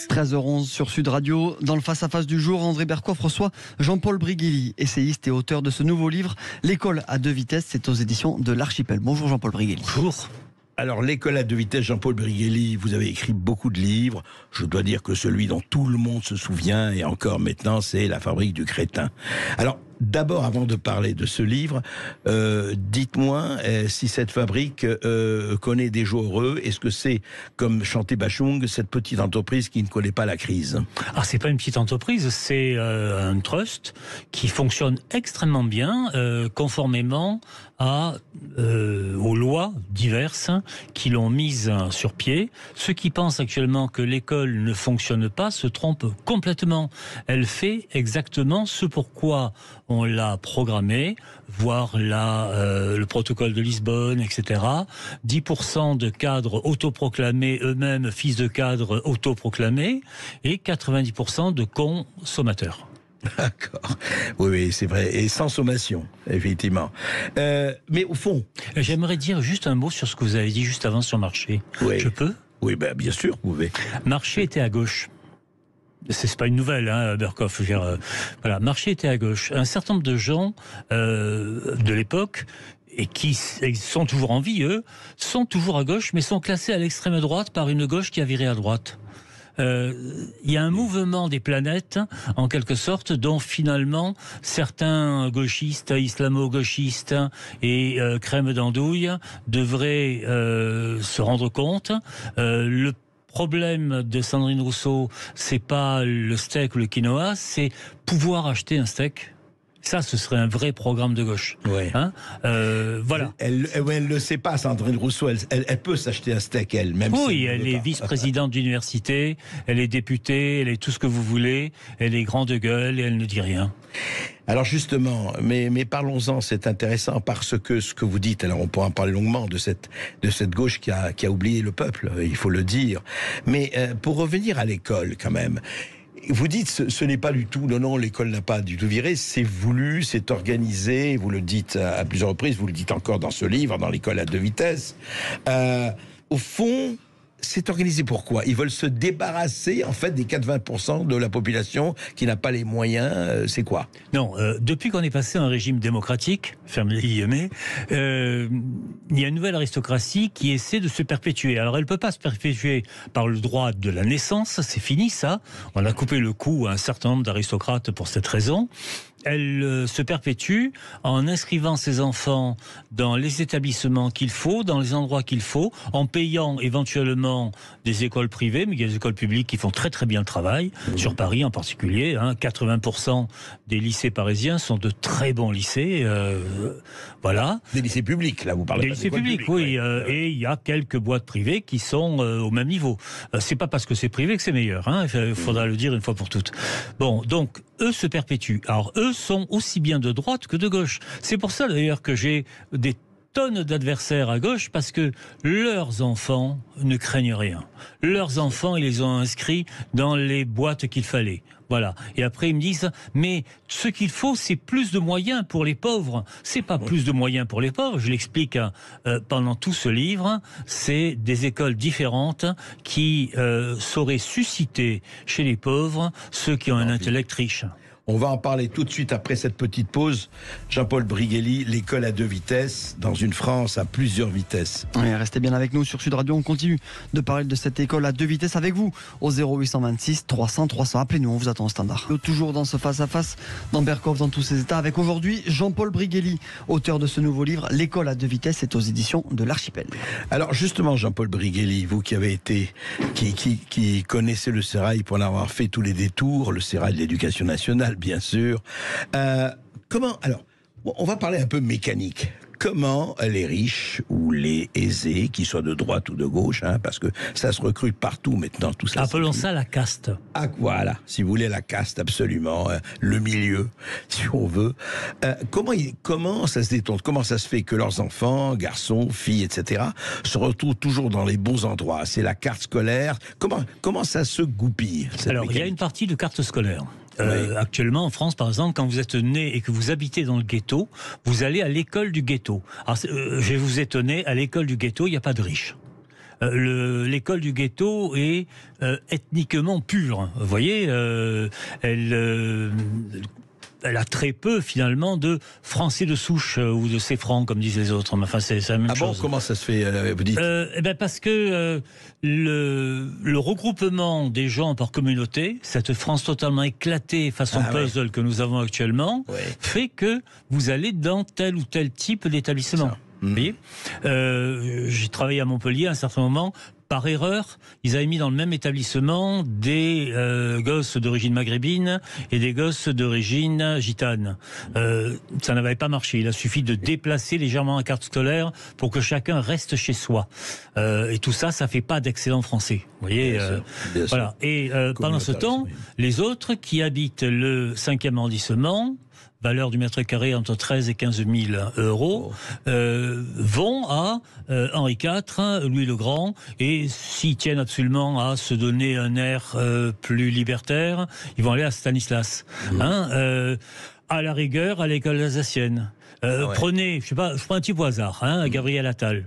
13h11 sur Sud Radio. Dans le face-à-face du jour, André Berkoff reçoit Jean-Paul Briguely, essayiste et auteur de ce nouveau livre, L'école à deux vitesses. C'est aux éditions de l'Archipel. Bonjour Jean-Paul Briguely. Bonjour. Alors, l'école à deux vitesses, Jean-Paul Briguely, vous avez écrit beaucoup de livres. Je dois dire que celui dont tout le monde se souvient, et encore maintenant, c'est La fabrique du crétin. Alors, d'abord, avant de parler de ce livre, dites-moi si cette fabrique connaît des jours heureux. Est-ce que c'est, comme chantait Bachung, cette petite entreprise qui ne connaît pas la crise? Alors, c'est pas une petite entreprise, c'est un trust qui fonctionne extrêmement bien, conformément aux lois diverses qui l'ont mise sur pied. Ceux qui pensent actuellement que l'école ne fonctionne pas se trompent complètement. Elle fait exactement ce pourquoi on l'a programmée, voire le protocole de Lisbonne, etc. 10% de cadres autoproclamés eux-mêmes, fils de cadres autoproclamés, et 90% de consommateurs. D'accord. Oui, c'est vrai. Et sans sommation, effectivement. Mais au fond... J'aimerais dire juste un mot sur ce que vous avez dit juste avant sur Marché. Oui. Je peux ? Oui, bien sûr, vous pouvez. Marché était à gauche. C'est pas une nouvelle, hein, Berkoff. Voilà, Marché était à gauche. Un certain nombre de gens de l'époque, et qui sont toujours en vie, eux, sont toujours à gauche, mais sont classés à l'extrême droite par une gauche qui a viré à droite. Il y a un mouvement des planètes, en quelque sorte, dont finalement certains gauchistes, islamo-gauchistes et crème d'andouille devraient se rendre compte. Le problème de Sandrine Rousseau, c'est pas le steak ou le quinoa, c'est pouvoir acheter un steak. Ça, ce serait un vrai programme de gauche. Ouais. Hein, voilà. Elle le sait pas, Sandrine Rousseau. Elle peut s'acheter un steak, elle, même. Oui, si elle est vice-présidente d'université, elle est députée, elle est tout ce que vous voulez, elle est grande gueule et elle ne dit rien. Alors justement, mais parlons-en, c'est intéressant parce que ce que vous dites, alors on pourra en parler longuement de cette gauche qui a oublié le peuple, il faut le dire. Mais pour revenir à l'école quand même, vous dites ce n'est pas du tout, non, l'école n'a pas du tout viré, c'est voulu, c'est organisé, vous le dites à plusieurs reprises, vous le dites encore dans ce livre, dans l'école à deux vitesses. Au fond, c'est organisé pourquoi? Ils veulent se débarrasser en fait des 80% de la population qui n'a pas les moyens, c'est quoi? Non, depuis qu'on est passé à un régime démocratique, ferme les guillemets, il y a une nouvelle aristocratie qui essaie de se perpétuer. Alors elle ne peut pas se perpétuer par le droit de la naissance, c'est fini ça. On a coupé le cou à un certain nombre d'aristocrates pour cette raison. Elle se perpétue en inscrivant ses enfants dans les établissements qu'il faut, dans les endroits qu'il faut, en payant éventuellement des écoles privées, mais il y a des écoles publiques qui font très très bien le travail, sur Paris en particulier. 80% des lycées parisiens sont de très bons lycées. Voilà. Des lycées publics, là, vous parlez. Des lycées publics, oui. Et il y a quelques boîtes privées qui sont au même niveau. C'est pas parce que c'est privé que c'est meilleur. Il faudra le dire une fois pour toutes. Bon, donc eux se perpétuent. Alors eux sont aussi bien de droite que de gauche. C'est pour ça d'ailleurs que j'ai des tonnes d'adversaires à gauche, parce que leurs enfants ne craignent rien. Leurs enfants, ils les ont inscrits dans les boîtes qu'il fallait. Voilà. Et après, ils me disent, mais ce qu'il faut, c'est plus de moyens pour les pauvres. C'est pas plus de moyens pour les pauvres. Je l'explique pendant tout ce livre. C'est des écoles différentes qui sauraient susciter chez les pauvres ceux qui ont un intellect riche. On va en parler tout de suite après cette petite pause. Jean-Paul Briguely, l'école à deux vitesses, dans une France à plusieurs vitesses. Oui, restez bien avec nous sur Sud Radio. On continue de parler de cette école à deux vitesses avec vous au 0826 300 300. Appelez-nous, on vous attend au standard. Toujours dans ce face-à-face, dans Berkoff, dans tous ses états, avec aujourd'hui Jean-Paul Briguely, auteur de ce nouveau livre, L'école à deux vitesses, c'est aux éditions de l'Archipel. Alors justement, Jean-Paul Briguely, vous qui avez été, qui connaissez le sérail pour en avoir fait tous les détours, le sérail de l'éducation nationale, bien sûr. Comment, alors, on va parler un peu mécanique. Comment les riches ou les aisés, qu'ils soient de droite ou de gauche, parce que ça se recrute partout maintenant, tout ça. Appelons ça la caste. Ah voilà, si vous voulez la caste, absolument, le milieu, si on veut. Comment ça se détourne? Comment ça se fait que leurs enfants, garçons, filles, etc., se retrouvent toujours dans les bons endroits? C'est la carte scolaire. Comment ça se goupille? Alors, il y a une partie de carte scolaire. Actuellement, en France, par exemple, quand vous êtes né et que vous habitez dans le ghetto, vous allez à l'école du ghetto. Alors, je vais vous étonner, à l'école du ghetto, il n'y a pas de riches. l'école du ghetto est ethniquement pure. Vous voyez, elle a très peu, finalement, de Français de souche ou de Céfran, comme disent les autres. Enfin, c'est la même chose. Ah bon, comment ça se fait, vous dites Parce que le regroupement des gens par communauté, cette France totalement éclatée façon puzzle que nous avons actuellement, fait que vous allez dans tel ou tel type d'établissement. Vous voyez, j'ai travaillé à Montpellier à un certain moment. Par erreur, ils avaient mis dans le même établissement des gosses d'origine maghrébine et des gosses d'origine gitane. Ça n'avait pas marché. Il a suffi de déplacer légèrement la carte scolaire pour que chacun reste chez soi. Et tout ça, ça fait pas d'excellent français. Vous voyez, bien sûr. Voilà. Et pendant ce temps, les autres qui habitent le 5e arrondissement, valeur du mètre carré entre 13 et 15 000 euros, vont à Henri IV, Louis le Grand, et s'ils tiennent absolument à se donner un air plus libertaire, ils vont aller à Stanislas. À la rigueur, à l'école alsacienne. Prenez, je prends un type au hasard, Gabriel Attal.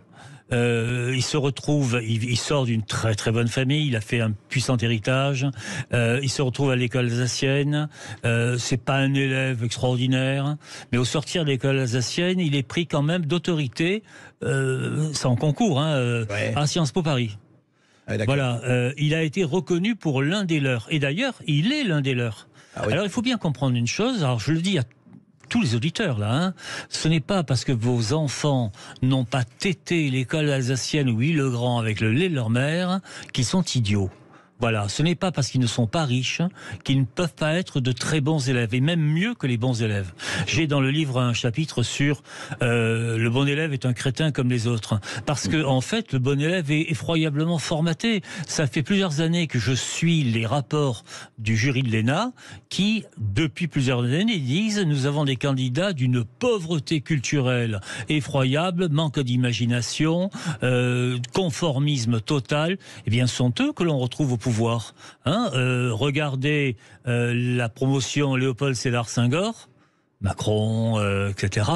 Il se retrouve, il sort d'une très très bonne famille, il a fait un puissant héritage, il se retrouve à l'école alsacienne, c'est pas un élève extraordinaire, mais au sortir de l'école alsacienne, il est pris quand même d'autorité, c'est en concours, à Sciences Po Paris. Voilà, il a été reconnu pour l'un des leurs, et d'ailleurs, il est l'un des leurs. Alors il faut bien comprendre une chose, alors je le dis à tous les auditeurs là, ce n'est pas parce que vos enfants n'ont pas tété l'école alsacienne ou le Grand avec le lait de leur mère qu'ils sont idiots. Voilà, ce n'est pas parce qu'ils ne sont pas riches qu'ils ne peuvent pas être de très bons élèves, et même mieux que les bons élèves. J'ai dans le livre un chapitre sur le bon élève est un crétin comme les autres, parce que en fait le bon élève est effroyablement formaté. Ça fait plusieurs années que je suis les rapports du jury de l'ENA qui, depuis plusieurs années, disent nous avons des candidats d'une pauvreté culturelle effroyable, manque d'imagination, conformisme total. Eh bien, ce sont eux que l'on retrouve au pouvoir. Regardez la promotion Léopold Sédar Senghor, Macron, etc.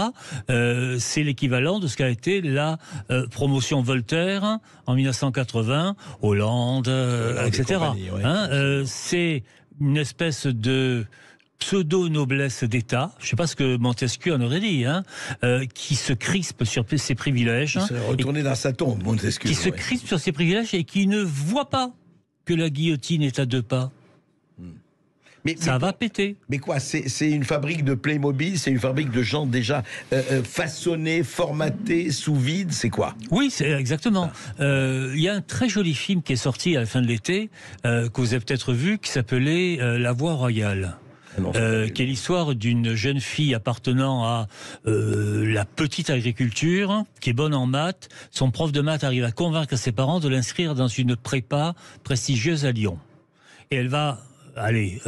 C'est l'équivalent de ce qu'a été la promotion Voltaire en 1980, Hollande, etc. C'est une espèce de pseudo-noblesse d'État, je ne sais pas ce que Montesquieu en aurait dit, qui se crispe sur ses privilèges. Il serait retourné dans sa tombe, Montesquieu. Qui se crispe sur ses privilèges et qui ne voit pas que la guillotine est à 2 pas. Ça va péter. Mais quoi, c'est une fabrique de Playmobil, c'est une fabrique de gens déjà façonnés, formatés, sous vide, c'est quoi? Oui, c'est exactement. Il y a un très joli film qui est sorti à la fin de l'été, que vous avez peut-être vu, qui s'appelait La Voie Royale. Qui est l'histoire d'une jeune fille appartenant à la petite agriculture, qui est bonne en maths. Son prof de maths arrive à convaincre ses parents de l'inscrire dans une prépa prestigieuse à Lyon. Et elle va... Allez,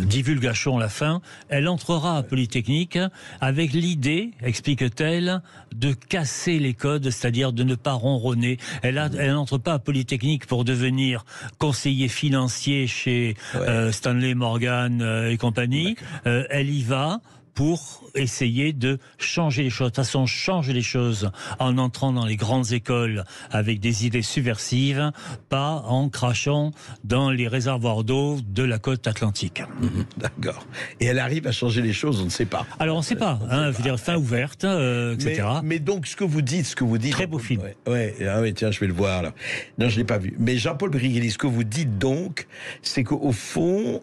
divulgation à la fin, elle entrera à Polytechnique avec l'idée, explique-t-elle, de casser les codes, c'est-à-dire de ne pas ronronner. Elle n'entre pas à Polytechnique pour devenir conseiller financier chez Stanley Morgan et compagnie. Elle y va pour essayer de changer les choses. De toute façon, on change les choses en entrant dans les grandes écoles avec des idées subversives, pas en crachant dans les réservoirs d'eau de la côte atlantique. D'accord. Et elle arrive à changer les choses, on ne sait pas. Alors, on ne sait pas. Je veux dire, fin ouverte, etc. Mais donc, ce que vous dites... Très beau film. Tiens, je vais le voir, là. Non, je ne l'ai pas vu. Mais Jean-Paul Briguelli, ce que vous dites donc, c'est qu'au fond...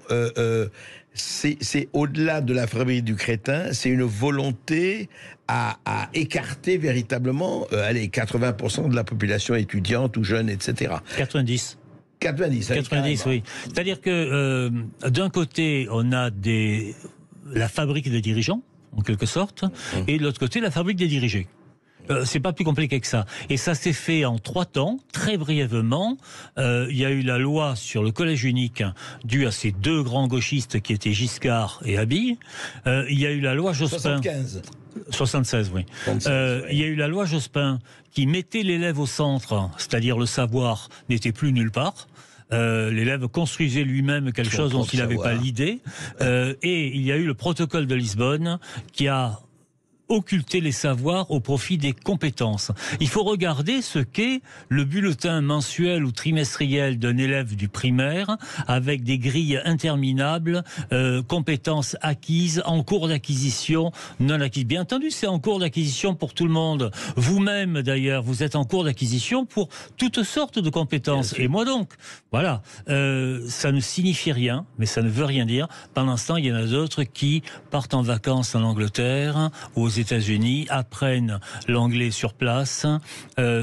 c'est au-delà de la fabrique du crétin, c'est une volonté à écarter véritablement 80% de la population étudiante ou jeune, etc. 90, oui. C'est-à-dire que d'un côté, on a la fabrique des dirigeants, en quelque sorte, et de l'autre côté, la fabrique des dirigés. C'est pas plus compliqué que ça. Et ça s'est fait en 3 temps, très brièvement. Il y a eu la loi sur le collège unique, due à ces 2 grands gauchistes qui étaient Giscard et Haby. Il y a eu la loi Jospin. 76, oui. 76, il y a eu la loi Jospin qui mettait l'élève au centre, c'est-à-dire le savoir n'était plus nulle part. L'élève construisait lui-même quelque chose dont il n'avait pas l'idée. Et il y a eu le protocole de Lisbonne qui a occulter les savoirs au profit des compétences. Il faut regarder ce qu'est le bulletin mensuel ou trimestriel d'un élève du primaire avec des grilles interminables, compétences acquises, en cours d'acquisition, non acquises. Bien entendu, c'est en cours d'acquisition pour tout le monde. Vous-même, d'ailleurs, vous êtes en cours d'acquisition pour toutes sortes de compétences. Et moi donc, voilà, ça ne signifie rien, mais ça ne veut rien dire. Pendant ce temps, il y en a d'autres qui partent en vacances en Angleterre ou aux États-Unis, apprennent l'anglais sur place,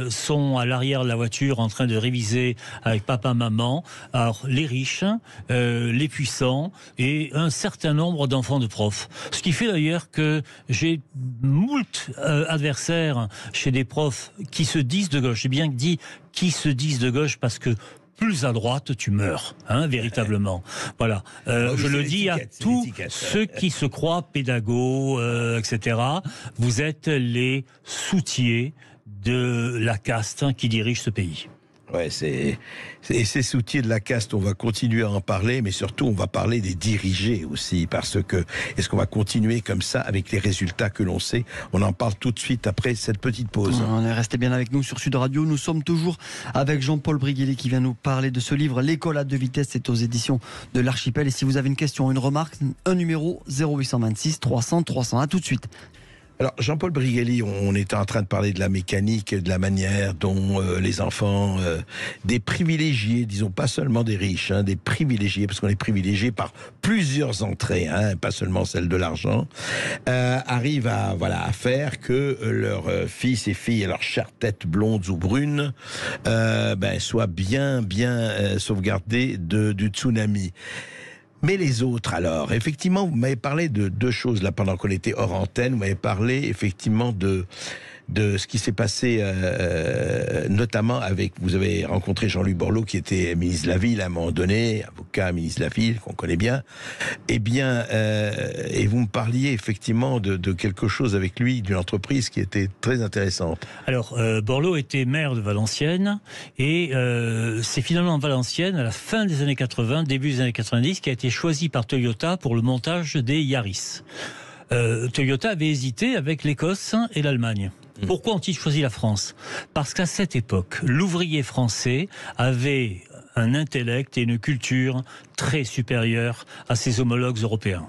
sont à l'arrière de la voiture en train de réviser avec papa, maman. Alors, les riches, les puissants et un certain nombre d'enfants de profs. Ce qui fait d'ailleurs que j'ai moult adversaires chez des profs qui se disent de gauche. J'ai bien dit qui se disent de gauche parce que plus à droite, tu meurs, hein, véritablement. Voilà. Je le dis à tous ceux qui se croient pédagogues, etc. Vous êtes les soutiers de la caste qui dirige ce pays. Ouais, c'est ces soutiers de la caste, on va continuer à en parler, mais surtout on va parler des dirigés aussi, parce que est-ce qu'on va continuer comme ça avec les résultats que l'on sait? On en parle tout de suite après cette petite pause. On est resté bien avec nous sur Sud Radio. Nous sommes toujours avec Jean-Paul Briguelli qui vient nous parler de ce livre, L'école à deux vitesses. C'est aux éditions de l'Archipel. Et si vous avez une question, une remarque, un numéro 0826 300 300. À tout de suite. Alors, Jean-Paul Briguelli, on était en train de parler de la mécanique, de la manière dont les enfants, des privilégiés, disons pas seulement des riches, hein, des privilégiés, parce qu'on est privilégiés par plusieurs entrées, hein, pas seulement celle de l'argent, arrivent à faire que leurs fils et filles, leurs chères têtes blondes ou brunes, soient bien sauvegardés du tsunami. Mais les autres, alors, effectivement, vous m'avez parlé de deux choses, là, pendant qu'on était hors antenne. Vous m'avez parlé, effectivement, de ce qui s'est passé, notamment avec, vous avez rencontré Jean-Luc Borloo, qui était ministre de la Ville à un moment donné, avocat, ministre de la Ville, qu'on connaît bien. Eh bien, et vous me parliez, effectivement, de quelque chose avec lui, d'une entreprise qui était très intéressante. Alors, Borloo était maire de Valenciennes, et c'est finalement Valenciennes, à la fin des années 80, début des années 90, qui a été choisi par Toyota pour le montage des Yaris. Toyota avait hésité avec l'Écosse et l'Allemagne. Pourquoi ont-ils choisi la France? Parce qu'à cette époque, l'ouvrier français avait un intellect et une culture très supérieure à ses homologues européens.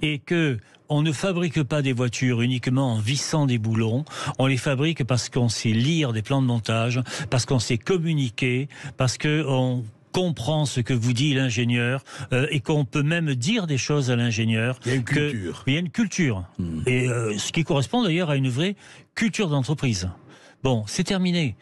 Et que on ne fabrique pas des voitures uniquement en vissant des boulons, on les fabrique parce qu'on sait lire des plans de montage, parce qu'on sait communiquer, parce qu'on comprend ce que vous dit l'ingénieur et qu'on peut même dire des choses à l'ingénieur. Il y a une culture. Il y a une culture. Et ce qui correspond d'ailleurs à une vraie culture d'entreprise. Bon, c'est terminé.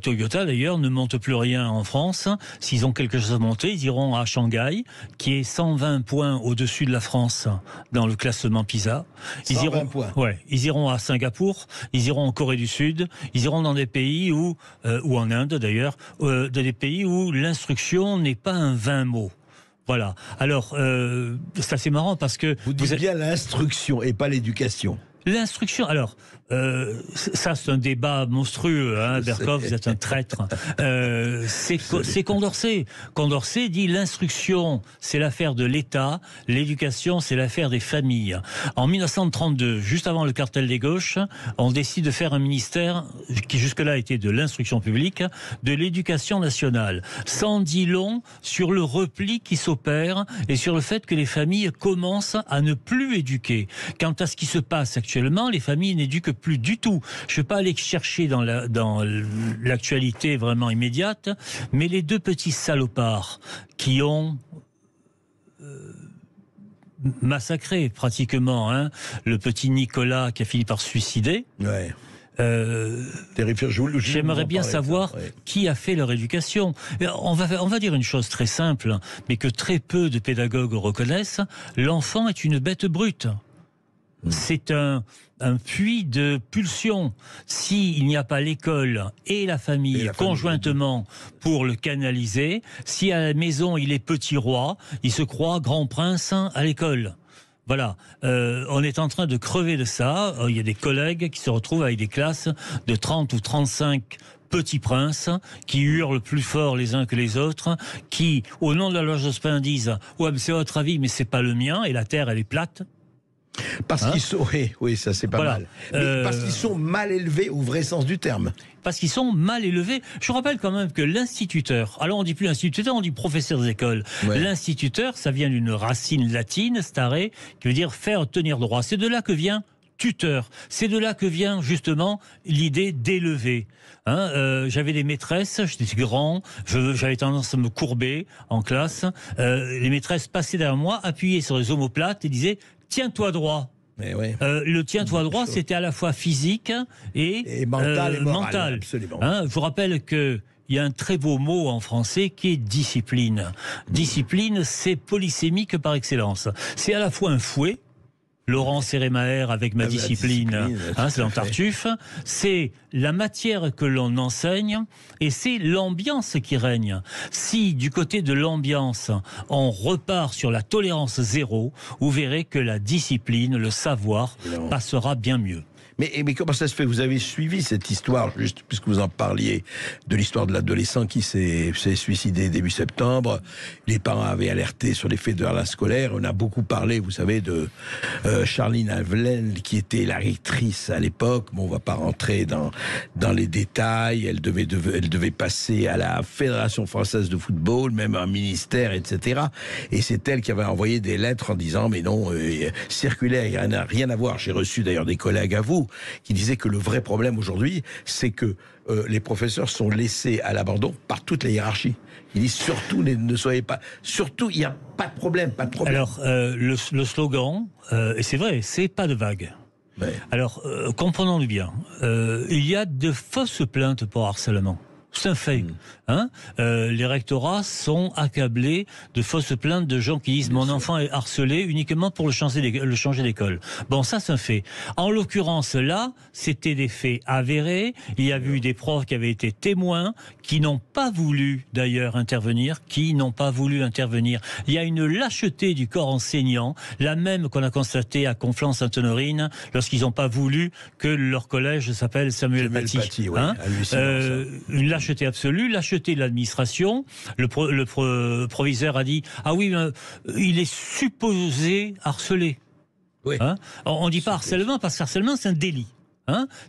Toyota, d'ailleurs, ne monte plus rien en France. S'ils ont quelque chose à monter, ils iront à Shanghai, qui est 120 points au-dessus de la France dans le classement PISA. Ils 120 iront, points. Ouais, ils iront à Singapour, ils iront en Corée du Sud, ils iront dans des pays où, ou en Inde d'ailleurs, dans des pays où l'instruction n'est pas un 20 mots. Voilà. Alors, c'est assez marrant parce que... Vous dites bien l'instruction et pas l'éducation. L'instruction, alors, ça c'est un débat monstrueux, hein, Berkoff, vous êtes un traître. C'est Condorcet. Condorcet dit l'instruction, c'est l'affaire de l'État, l'éducation, c'est l'affaire des familles. En 1932, juste avant le cartel des gauches, on décide de faire un ministère qui jusque-là était de l'instruction publique, de l'éducation nationale. Ça en dit long sur le repli qui s'opère et sur le fait que les familles commencent à ne plus éduquer. Quant à ce qui se passe actuellement, les familles n'éduquent plus du tout. Je ne vais pas aller chercher dans l'actualité vraiment immédiate, mais les deux petits salopards qui ont massacré pratiquement le petit Nicolas qui a fini par se suicider. Ouais. J'aimerais bien savoir qui a fait leur éducation. On va dire une chose très simple, mais que très peu de pédagogues reconnaissent. L'enfant est une bête brute. C'est un puits de pulsion. S'il n'y a pas l'école et la famille conjointement pour le canaliser, si à la maison il est petit roi, il se croit grand prince à l'école. Voilà, on est en train de crever de ça. Il y a des collègues qui se retrouvent avec des classes de 30 ou 35 petits princes qui hurlent plus fort les uns que les autres, qui, au nom de la loge Jospin, disent « Ouais, mais c'est votre avis, mais c'est pas le mien, et la terre, elle est plate ». Parce qu'ils sont, oui, ça c'est pas mal. Mais parce qu'ils sont mal élevés au vrai sens du terme. Parce qu'ils sont mal élevés. Je vous rappelle quand même que l'instituteur, alors on dit plus instituteur, on dit professeur des écoles. Ouais. L'instituteur, ça vient d'une racine latine, stare, qui veut dire faire tenir droit. C'est de là que vient tuteur. C'est de là que vient justement l'idée d'élever. J'avais des maîtresses, j'étais grand, j'avais tendance à me courber en classe. Les maîtresses passaient derrière moi, appuyaient sur les omoplates et disaient « tiens-toi droit ». Ouais. Le tiens-toi droit, c'était à la fois physique et mental. Et moral, absolument. Je vous rappelle que il y a un très beau mot en français qui est discipline. Discipline, c'est polysémique par excellence. C'est à la fois un fouet, Laurent Sérémaer avec ma discipline, c'est dans Tartuffe, c'est la matière que l'on enseigne et c'est l'ambiance qui règne. Si du côté de l'ambiance, on repart sur la tolérance zéro, vous verrez que la discipline, le savoir, passera bien mieux. Mais comment ça se fait? Vous avez suivi cette histoire, juste puisque vous en parliez, de l'histoire de l'adolescent qui s'est suicidé début septembre. Les parents avaient alerté sur les faits de harcèlement scolaire. On a beaucoup parlé, vous savez, de Charline Havelaine, qui était la rectrice à l'époque. Bon, on va pas rentrer dans les détails. Elle devait passer à la Fédération française de football, même un ministère, etc. Et c'est elle qui avait envoyé des lettres en disant, mais non, circulaire, il n'y a rien à voir. J'ai reçu d'ailleurs des collègues à vous qui disait que le vrai problème aujourd'hui, c'est que les professeurs sont laissés à l'abandon par toutes les hiérarchies. Ils disent surtout ne soyez pas... Surtout, il n'y a pas de problème, pas de problème. Alors, le slogan, et c'est vrai, c'est pas de vague. Ouais. Alors, comprenons-nous bien. Il y a de fausses plaintes pour harcèlement. C'est un fait. Les rectorats sont accablés de fausses plaintes de gens qui disent « mon enfant est harcelé uniquement pour le changer d'école ». Bon, ça c'est un fait. En l'occurrence, là, c'était des faits avérés. Il y a eu des profs qui avaient été témoins, qui n'ont pas voulu d'ailleurs intervenir, Il y a une lâcheté du corps enseignant, la même qu'on a constatée à Conflans-Sainte-Honorine, lorsqu'ils n'ont pas voulu que leur collège s'appelle Samuel Paty. Une lâcheté absolue, lâcheté de l'administration. Le proviseur a dit « ah oui, il est supposé harceler ». Oui. On ne dit pas harcèlement, parce que harcèlement, c'est un délit.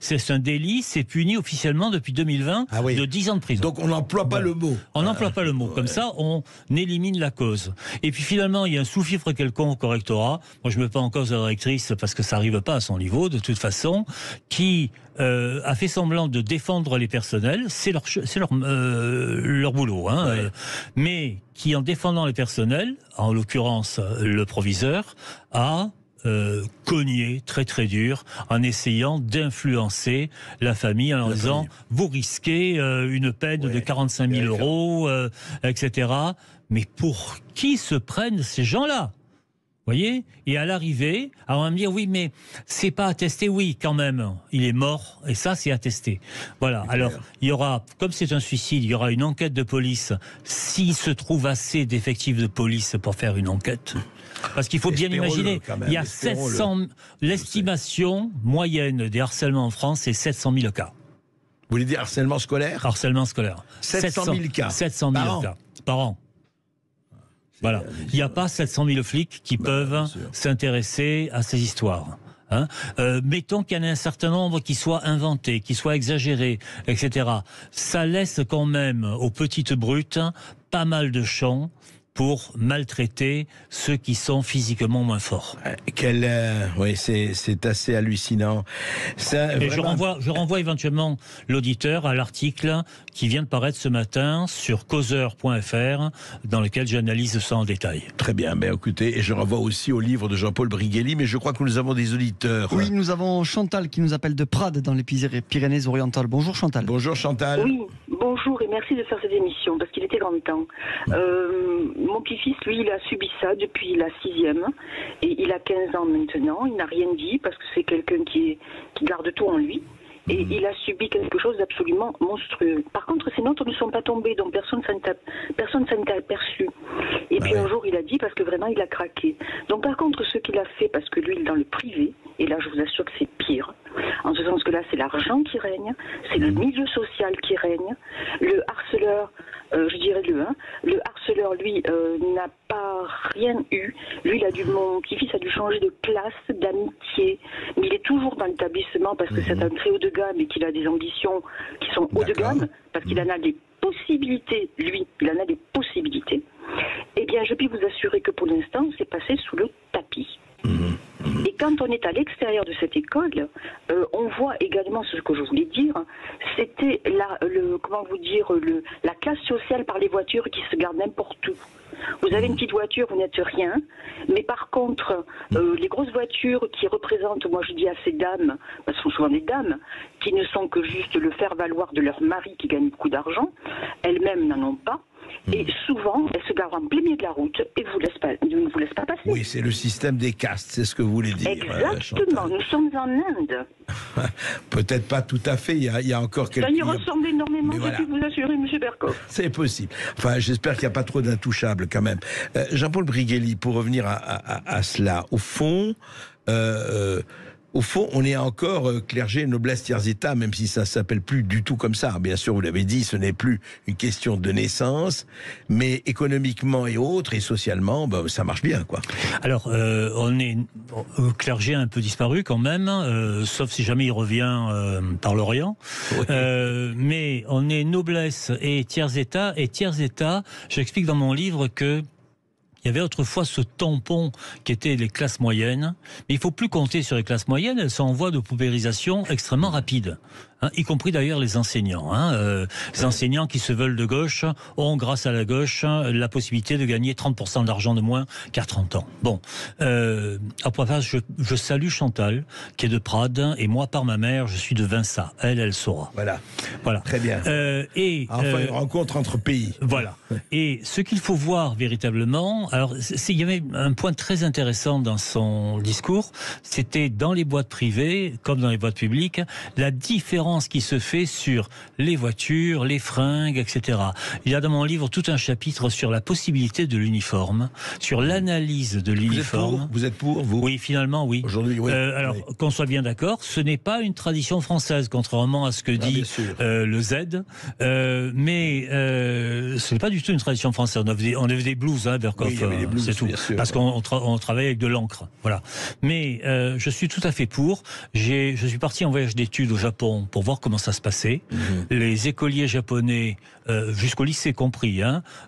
C'est un délit, c'est puni officiellement depuis 2020 de 10 ans de prison. Donc on n'emploie pas le mot. On n'emploie pas le mot. Comme ça, on élimine la cause. Et puis finalement, il y a un sous-fifre quelconque au rectorat. Moi, je ne mets pas en cause la directrice parce que ça n'arrive pas à son niveau, de toute façon, qui a fait semblant de défendre les personnels. C'est leur boulot. Mais qui, en défendant les personnels, en l'occurrence le proviseur, a cogné très très dur en essayant d'influencer la famille en leur disant vous risquez une peine de 45 000 euros, etc. Mais pour qui se prennent ces gens-là? Voyez? Et à l'arrivée, on va me dire oui, mais c'est pas attesté. Oui, quand même, il est mort et ça c'est attesté. Voilà. Alors il y aura, comme c'est un suicide, il y aura une enquête de police s'il se trouve assez d'effectifs de police pour faire une enquête. Parce qu'il faut bien imaginer, il y a 700, l'estimation moyenne des harcèlements en France, c'est 700 000 cas. Vous voulez dire harcèlement scolaire? Harcèlement scolaire. 700 000 cas. 700 000 cas par an. Voilà. Il n'y a pas 700 000 flics qui peuvent s'intéresser à ces histoires. Mettons qu'il y en a un certain nombre qui soient inventés, qui soient exagérés, etc. Ça laisse quand même aux petites brutes pas mal de champs pour maltraiter ceux qui sont physiquement moins forts. Oui, c'est assez hallucinant. Ça, et je renvoie éventuellement l'auditeur à l'article qui vient de paraître ce matin sur causeur.fr, dans lequel j'analyse ça en détail. Très bien, écoutez, et je renvoie aussi au livre de Jean-Paul Briguelli, mais je crois que nous avons des auditeurs. Oui, nous avons Chantal qui nous appelle de Prades, dans les Pyrénées-Orientales. Bonjour Chantal. Bonjour Chantal. Oui, bonjour et merci de faire cette émission, parce qu'il était grand temps. Mon petit-fils, lui, il a subi ça depuis la 6e, et il a 15 ans maintenant, il n'a rien dit, parce que c'est quelqu'un qui garde tout en lui. Et il a subi quelque chose d'absolument monstrueux. Par contre, ces notes ne sont pas tombées, donc personne s'en est aperçu. Et puis un jour, il a dit, parce que vraiment, il a craqué. Donc par contre, ce qu'il a fait, parce que lui, il est dans le privé, et là, je vous assure que c'est pire, en ce sens que là, c'est l'argent qui règne, c'est le milieu social qui règne, le harceleur, le harceleur, lui, n'a pas rien eu. Lui, mon petit-fils a dû changer de classe, d'amitié, mais il est toujours dans l'établissement parce que c'est un très haut de gamme et qu'il a des ambitions qui sont haut de gamme, parce qu'il en a des possibilités, lui, il en a des possibilités. Eh bien, je puis vous assurer que pour l'instant, c'est passé sous le tapis. Et quand on est à l'extérieur de cette école, on voit également ce que je voulais dire, c'était la classe sociale par les voitures qui se gardent n'importe où. Vous avez une petite voiture, vous n'êtes rien, mais par contre, les grosses voitures qui représentent, moi je dis à ces dames, parce que ce sont souvent des dames, qui ne sont que juste le faire-valoir de leur mari qui gagne beaucoup d'argent, elles-mêmes n'en ont pas. Et souvent, elles se garent en plein milieu de la route et ne vous laissent pas passer. Oui, c'est le système des castes, c'est ce que vous voulez dire. Exactement, nous sommes en Inde. Peut-être pas tout à fait, il y a encore quelques... Ça y ressemble énormément, je voilà. peux vous assurer, M. Bercoff. C'est possible. Enfin, j'espère qu'il n'y a pas trop d'intouchables quand même. Jean-Paul Brigelli, pour revenir à cela, au fond, on est encore clergé, noblesse, tiers état, même si ça ne s'appelle plus du tout comme ça. Bien sûr, vous l'avez dit, ce n'est plus une question de naissance, mais économiquement et autres, et socialement, ça marche bien, quoi. Alors, on est clergé un peu disparu quand même, sauf si jamais il revient par l'Orient. Oui. Mais on est noblesse et tiers état. Et tiers état, j'explique dans mon livre que il y avait autrefois ce tampon qui était les classes moyennes, mais il ne faut plus compter sur les classes moyennes, elles sont en voie de paupérisation extrêmement rapide. Y compris d'ailleurs les enseignants. Les enseignants qui se veulent de gauche ont, grâce à la gauche, la possibilité de gagner 30% d'argent de moins qu'à 30 ans. Bon, après ça, je salue Chantal, qui est de Prades, et moi, par ma mère, je suis de Vinça. Elle saura. Voilà. Très bien. Enfin, une rencontre entre pays. Voilà. Et ce qu'il faut voir véritablement, alors, il y avait un point très intéressant dans son discours, c'était dans les boîtes privées, comme dans les boîtes publiques, la différence qui se fait sur les voitures, les fringues, etc. Il y a dans mon livre tout un chapitre sur la possibilité de l'uniforme, sur l'analyse de l'uniforme. Vous êtes pour, vous ? Oui, finalement, oui. Aujourd'hui, oui. Alors, qu'on soit bien d'accord, ce n'est pas une tradition française, contrairement à ce que dit le Z. Mais ce n'est pas du tout une tradition française. On avait des blues, Bercoff, c'est tout. Parce qu'on travaille avec de l'encre. Voilà. Mais je suis tout à fait pour. Je suis parti en voyage d'études au Japon pour voir comment ça se passait. Les écoliers japonais, jusqu'au lycée compris,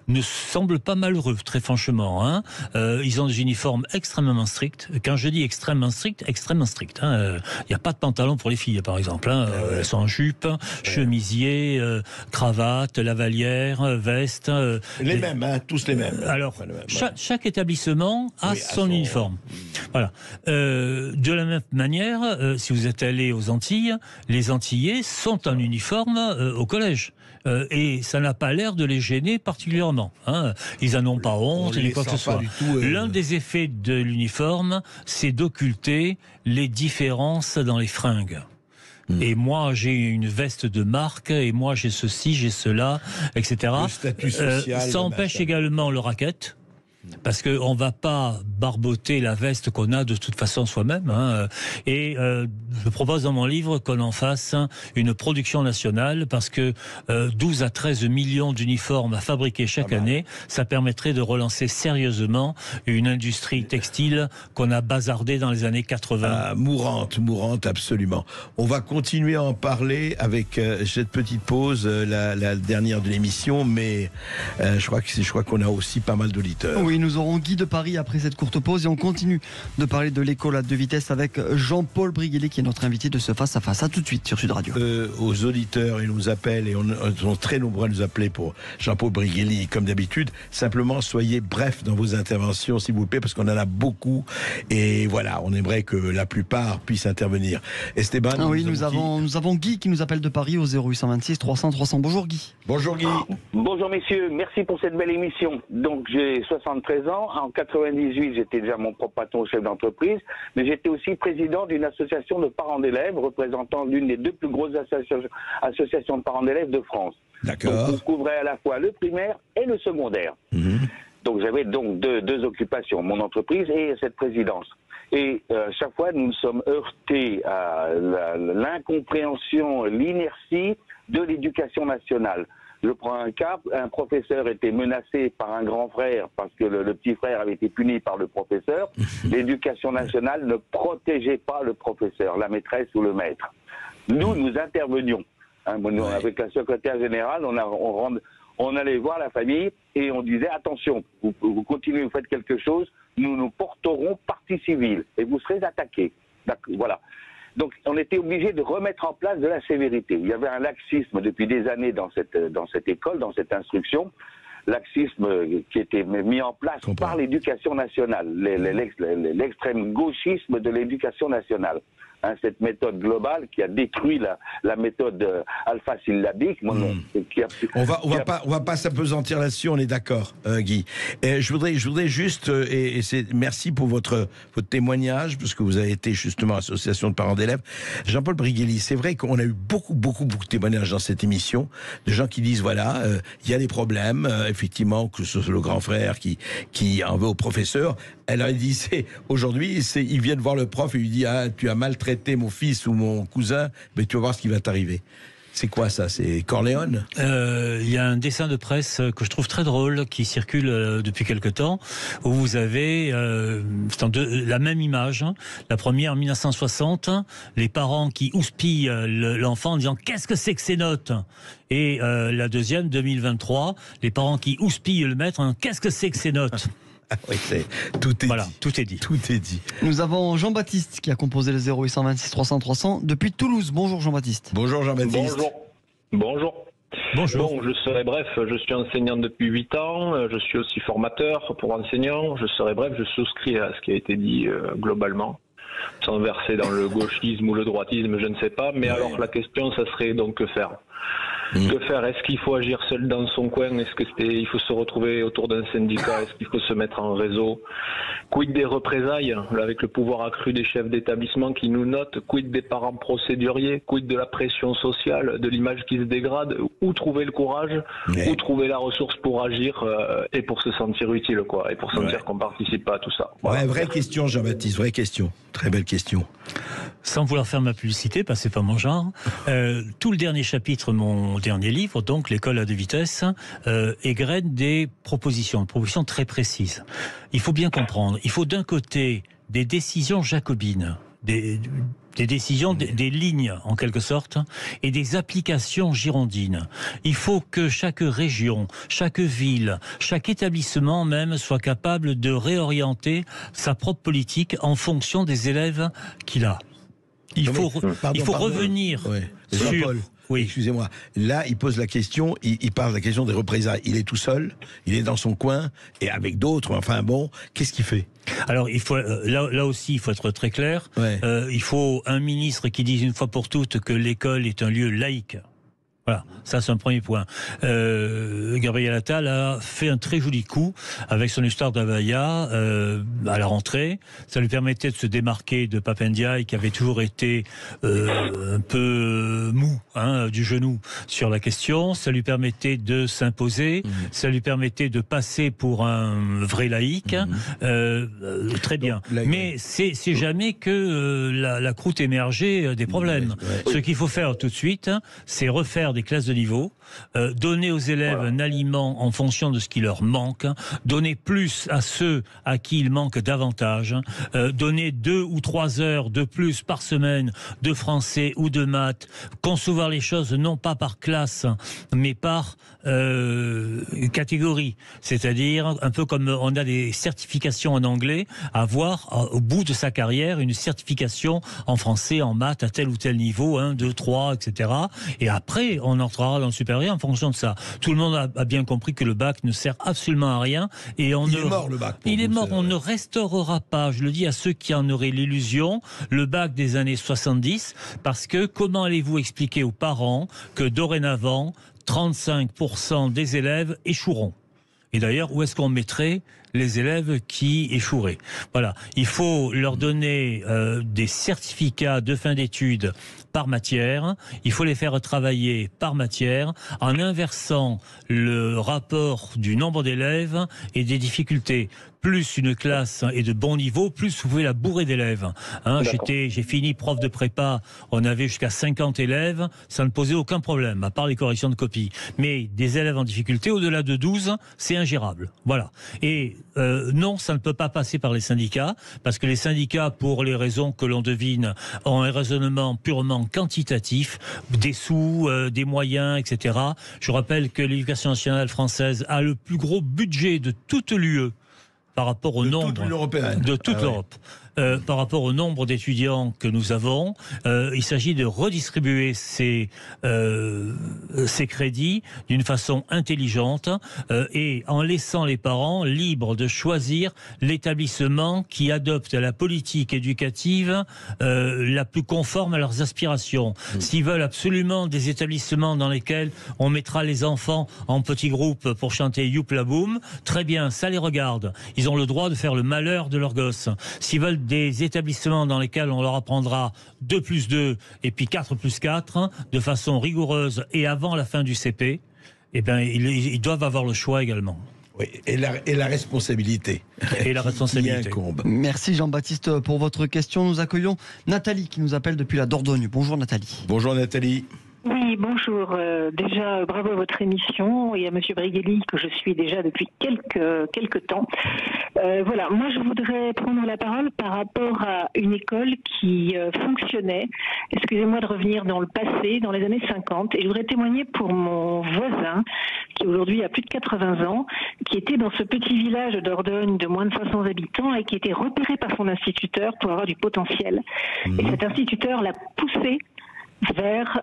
ne semblent pas malheureux, très franchement. Ils ont des uniformes extrêmement stricts. Quand je dis extrêmement stricts. Il n'y a pas de pantalon pour les filles, par exemple. Elles sont en jupe, chemisier, cravate, lavalière, veste. Les mêmes, tous les mêmes. Alors, chaque établissement a son uniforme. Voilà. De la même manière, si vous êtes allé aux Antilles, les Antillais sont en uniforme au collège. Et ça n'a pas l'air de les gêner particulièrement. Ils n'en ont pas honte, ni quoi que ce soit. L'un des effets de l'uniforme, c'est d'occulter les différences dans les fringues. Et moi, j'ai une veste de marque, et moi, j'ai ceci, j'ai cela, etc. Le statut social. Ça empêche également le racket. Parce qu'on ne va pas barboter la veste qu'on a de toute façon soi-même. Et je propose dans mon livre qu'on en fasse une production nationale, parce que 12 à 13 millions d'uniformes à fabriquer chaque année, ça permettrait de relancer sérieusement une industrie textile qu'on a bazardée dans les années 80. Mourante, absolument. On va continuer à en parler avec cette petite pause, la dernière de l'émission, mais je crois qu'on a aussi pas mal d'auditeurs. Oui, nous aurons Guy de Paris après cette courte pause et on continue de parler de l'école à 2 vitesses avec Jean-Paul Brigelli qui est notre invité de ce face-à-face. À tout de suite sur Sud Radio. Aux auditeurs, ils nous appellent et ils sont très nombreux à nous appeler pour Jean-Paul Brigelli, comme d'habitude. Simplement, soyez brefs dans vos interventions, s'il vous plaît, parce qu'on en a beaucoup et voilà, on aimerait que la plupart puissent intervenir. Esteban, oui, nous avons Guy qui nous appelle de Paris au 0826 300 300. Bonjour Guy. Bonjour Guy. Bonjour messieurs, merci pour cette belle émission. Donc j'ai 73 ans, en 98 j'étais déjà mon propre patron, chef d'entreprise, mais j'étais aussi président d'une association de parents d'élèves représentant l'une des 2 plus grosses associations de parents d'élèves de France. D'accord. Donc on couvrait à la fois le primaire et le secondaire. Donc j'avais donc deux occupations, mon entreprise et cette présidence. Et chaque fois nous nous sommes heurtés à l'incompréhension, l'inertie de l'éducation nationale. Je prends un cas, un professeur était menacé par un grand frère parce que le petit frère avait été puni par le professeur. L'éducation nationale ne protégeait pas le professeur, la maîtresse ou le maître. Nous intervenions. Avec la secrétaire générale, on allait voir la famille et on disait attention, vous continuez, vous faites quelque chose, nous porterons partie civile et vous serez attaqués. Voilà. Donc on était obligé de remettre en place de la sévérité. Il y avait un laxisme depuis des années dans cette école, dans cette instruction, laxisme qui était mis en place par l'éducation nationale, l'extrême gauchisme de l'éducation nationale. Cette méthode globale qui a détruit la méthode alpha-syllabique. On va pas s'apesantir là-dessus, on est d'accord, Guy. Et je voudrais juste, merci pour votre témoignage, parce que vous avez été justement association de parents d'élèves. Jean-Paul Briguelli, c'est vrai qu'on a eu beaucoup de témoignages dans cette émission, de gens qui disent, voilà, il y a des problèmes, effectivement, que ce soit le grand frère qui en veut au professeur. Elle a dit, aujourd'hui, il vient de voir le prof et lui dit, ah, tu as maltraité mon fils ou mon cousin, mais tu vas voir ce qui va t'arriver. C'est quoi ça? C'est Corleone? Il y a un dessin de presse que je trouve très drôle qui circule depuis quelque temps, où vous avez la même image. La première en 1960, les parents qui houspillent l'enfant en disant « Qu'est-ce que c'est que ces notes ?» Et la deuxième, 2023, les parents qui houspillent le maître en « Qu'est-ce que c'est que ces notes ?» Ah oui, tout est voilà, dit. tout est dit. Tout est dit. Nous avons Jean-Baptiste qui a composé le 0826 300 300 depuis Toulouse. Bonjour Jean-Baptiste. Bonjour Jean-Baptiste. Bonjour. Bonjour. Bon, je serai bref, je suis enseignant depuis 8 ans, je suis aussi formateur pour enseignants. Je serai bref, je souscris à ce qui a été dit globalement, sans verser dans le gauchisme ou le droitisme, je ne sais pas. Mais alors la question, ça serait donc que faire? Que faire? Est-ce qu'il faut agir seul dans son coin? Est-ce qu'il faut se retrouver autour d'un syndicat? Est-ce qu'il faut se mettre en réseau? Quid des représailles, là, avec le pouvoir accru des chefs d'établissement qui nous notent? Quid des parents procéduriers? Quid de la pression sociale, de l'image qui se dégrade? Où trouver le courage? Où trouver la ressource pour agir et pour se sentir utile, quoi, et pour sentir qu'on participe pas à tout ça? Voilà. Ouais, vraie question, Jean-Baptiste, vraie question. Très belle question. Sans vouloir faire ma publicité, parce que c'est pas mon genre, tout le dernier chapitre, mon dernier livre, donc l'école à deux vitesses, égrène des propositions très précises. Il faut bien comprendre, il faut d'un côté des décisions jacobines, des décisions, des lignes en quelque sorte, et des applications girondines. Il faut que chaque région, chaque ville, chaque établissement même soit capable de réorienter sa propre politique en fonction des élèves qu'il a. Il faut revenir sur... Jean-Paul, oui, excusez-moi. Là, il pose la question, il parle de la question des représailles. Il est tout seul, il est dans son coin, et avec d'autres, enfin bon, qu'est-ce qu'il fait? Alors, il faut, là aussi, il faut être très clair. Ouais. Il faut un ministre qui dise une fois pour toutes que l'école est un lieu laïque. Voilà, ça c'est un premier point. Gabriel Attal a fait un très joli coup avec son histoire d'Abaya à la rentrée. Ça lui permettait de se démarquer de Pape Ndiaye qui avait toujours été un peu mou du genou sur la question. Ça lui permettait de s'imposer. Ça lui permettait de passer pour un vrai laïc. Très bien. Donc, mais c'est jamais que la croûte émergée des problèmes. Ce qu'il faut faire tout de suite, c'est refaire des classes de niveau, donner aux élèves un aliment en fonction de ce qui leur manque, donner plus à ceux à qui il manque davantage, donner 2 ou 3 heures de plus par semaine de français ou de maths, concevoir les choses non pas par classe, mais par catégorie. C'est-à-dire, un peu comme on a des certifications en anglais, avoir au bout de sa carrière une certification en français, en maths, à tel ou tel niveau, 1, 2, 3, etc. Et après, on entrera dans le supérieur en fonction de ça. Tout le monde a bien compris que le bac ne sert absolument à rien. Et on il est mort, le bac. Il est mort. On ne restaurera pas, je le dis à ceux qui en auraient l'illusion, le bac des années 70, parce que comment allez-vous expliquer aux parents que dorénavant, 35% des élèves échoueront? Et d'ailleurs, où est-ce qu'on mettrait les élèves qui échoueraient? Voilà, il faut leur donner des certificats de fin d'études par matière, il faut les faire travailler par matière en inversant le rapport du nombre d'élèves et des difficultés. plus une classe est de bon niveau, plus vous pouvez la bourrer d'élèves. Hein, j'ai fini prof de prépa, on avait jusqu'à 50 élèves, ça ne posait aucun problème, à part les corrections de copie. Mais des élèves en difficulté, au-delà de 12, c'est ingérable. Voilà. Et non, ça ne peut pas passer par les syndicats, parce que les syndicats, pour les raisons que l'on devine, ont un raisonnement purement quantitatif, des sous, des moyens, etc. Je rappelle que l'éducation nationale française a le plus gros budget de toute l'UE par rapport au nombre de toute l'Europe. Par rapport au nombre d'étudiants que nous avons, il s'agit de redistribuer ces crédits d'une façon intelligente et en laissant les parents libres de choisir l'établissement qui adopte la politique éducative la plus conforme à leurs aspirations. S'ils veulent absolument des établissements dans lesquels on mettra les enfants en petits groupes pour chanter Youpla Boum, très bien, ça les regarde. Ils ont le droit de faire le malheur de leurs gosses. S'ils veulent des établissements dans lesquels on leur apprendra 2 plus 2 et puis 4 plus 4 de façon rigoureuse et avant la fin du CP, eh bien, ils doivent avoir le choix également. Oui, et la responsabilité. Et la responsabilité. Merci Jean-Baptiste pour votre question. Nous accueillons Nathalie qui nous appelle depuis la Dordogne. Bonjour Nathalie. Bonjour Nathalie. Oui, bonjour. Déjà, bravo à votre émission et à Monsieur Brigelli, que je suis déjà depuis quelques temps. Voilà, moi je voudrais prendre la parole par rapport à une école qui fonctionnait, excusez-moi de revenir dans le passé, dans les années 50, et je voudrais témoigner pour mon voisin, qui aujourd'hui a plus de 80 ans, qui était dans ce petit village Dordogne de moins de 500 habitants et qui était repéré par son instituteur pour avoir du potentiel. Et cet instituteur l'a poussé vers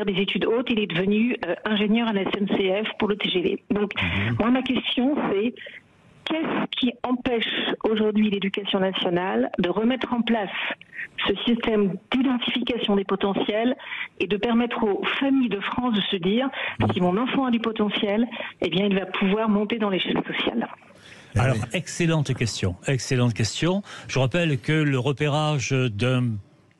des études hautes. Il est devenu ingénieur à la SNCF pour le TGV. Donc, moi, ma question, c'est qu'est-ce qui empêche aujourd'hui l'éducation nationale de remettre en place ce système d'identification des potentiels et de permettre aux familles de France de se dire si mon enfant a du potentiel, eh bien, il va pouvoir monter dans l'échelle sociale. Alors, excellente question. Je rappelle que le repérage d'un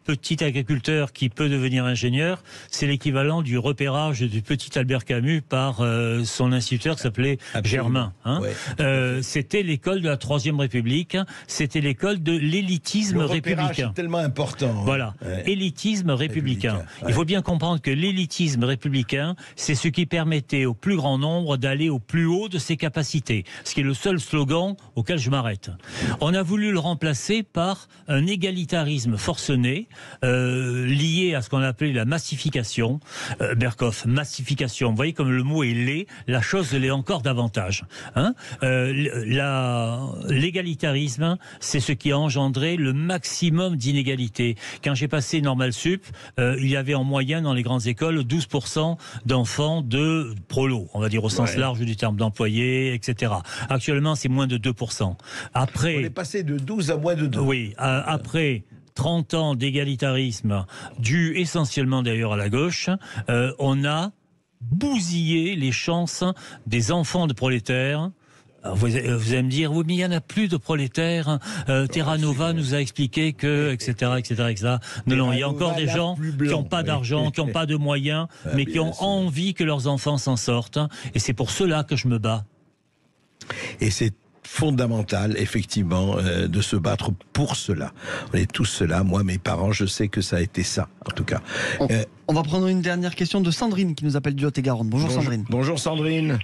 petit agriculteur qui peut devenir ingénieur, c'est l'équivalent du repérage du petit Albert Camus par son instituteur qui s'appelait Germain. Hein. Ouais. C'était l'école de la Troisième République, c'était l'école de l'élitisme républicain. C'est tellement important. Voilà, élitisme républicain. Ouais. Il faut bien comprendre que l'élitisme républicain, c'est ce qui permettait au plus grand nombre d'aller au plus haut de ses capacités, ce qui est le seul slogan auquel je m'arrête. On a voulu le remplacer par un égalitarisme forcené, lié à ce qu'on appelait la massification. Berkoff, massification. Vous voyez comme le mot est laid, la chose l'est encore davantage. Hein, l'égalitarisme, c'est ce qui a engendré le maximum d'inégalités. Quand j'ai passé Normal Sup, il y avait en moyenne dans les grandes écoles 12% d'enfants de prolo, on va dire au sens large du terme d'employés, etc. Actuellement, c'est moins de 2%. Après, on est passé de 12 à moins de 2. Oui, après 30 ans d'égalitarisme, dû essentiellement d'ailleurs à la gauche, on a bousillé les chances des enfants de prolétaires. Vous allez me dire, oui, mais il n'y en a plus de prolétaires. Terra Nova nous a expliqué que, etc., etc., etc. Non, il y a encore des gens qui n'ont pas d'argent, qui n'ont pas de moyens, mais qui ont envie que leurs enfants s'en sortent. Et c'est pour cela que je me bats. Et c'est fondamental, effectivement, de se battre pour cela. On est tous cela. Moi, mes parents, je sais que ça a été ça, en tout cas. On va prendre une dernière question de Sandrine qui nous appelle du Lot-et-Garonne. Bonjour Sandrine. Bonjour Sandrine.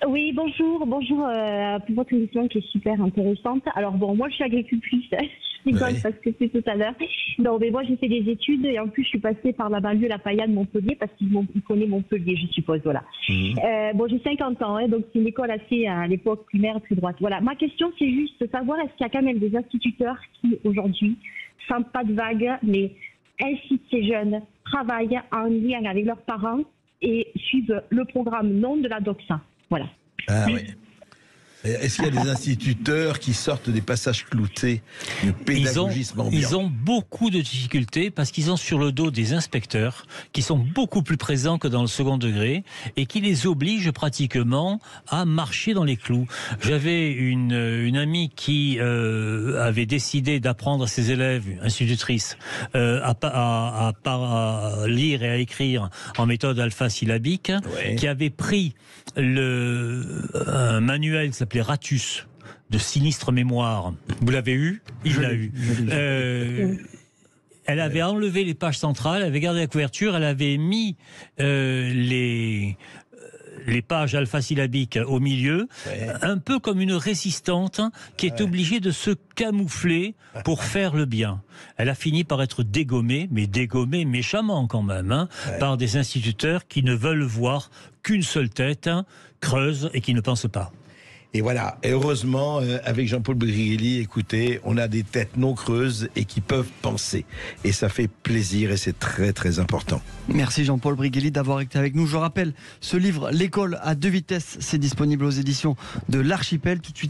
Oui, bonjour pour votre émission qui est super intéressante. Alors bon, moi je suis agricultrice, je rigole parce que c'est tout à l'heure. Non, mais moi j'ai fait des études et en plus je suis passée par la banlieue Lafayette, Montpellier, parce qu'ils connaissent Montpellier, je suppose, voilà. Bon, j'ai 50 ans, hein, donc c'est une école assez, à l'époque, primaire, très droite. Voilà, ma question c'est juste de savoir est-ce qu'il y a quand même des instituteurs qui, aujourd'hui, sans pas de vague, mais incitent ces jeunes, travaillent en lien avec leurs parents et suivent le programme non de la doxa. Voilà. Ah oui. Est-ce qu'il y a des instituteurs qui sortent des passages cloutés de pédagogisme ambiant ? Ils ont beaucoup de difficultés parce qu'ils ont sur le dos des inspecteurs qui sont beaucoup plus présents que dans le second degré et qui les obligent pratiquement à marcher dans les clous. J'avais une amie qui avait décidé d'apprendre à ses élèves, institutrice, à lire et à écrire en méthode alpha-syllabique, qui avait pris un manuel qui s'appelait Ratus de sinistre mémoire. Vous l'avez eu? Il l'a eu. Elle avait enlevé les pages centrales, elle avait gardé la couverture, elle avait mis les pages alphasyllabiques au milieu, un peu comme une résistante qui est obligée de se camoufler pour faire le bien. Elle a fini par être dégommée, mais dégommée méchamment quand même, par des instituteurs qui ne veulent voir qu'une seule tête, creuse et qui ne pensent pas. Et voilà, et heureusement, avec Jean-Paul Brigelli, écoutez, on a des têtes non creuses et qui peuvent penser. Et ça fait plaisir et c'est très très important. Merci Jean-Paul Brigelli d'avoir été avec nous. Je rappelle, ce livre, L'école à deux vitesses, c'est disponible aux éditions de l'Archipel. Tout de suite.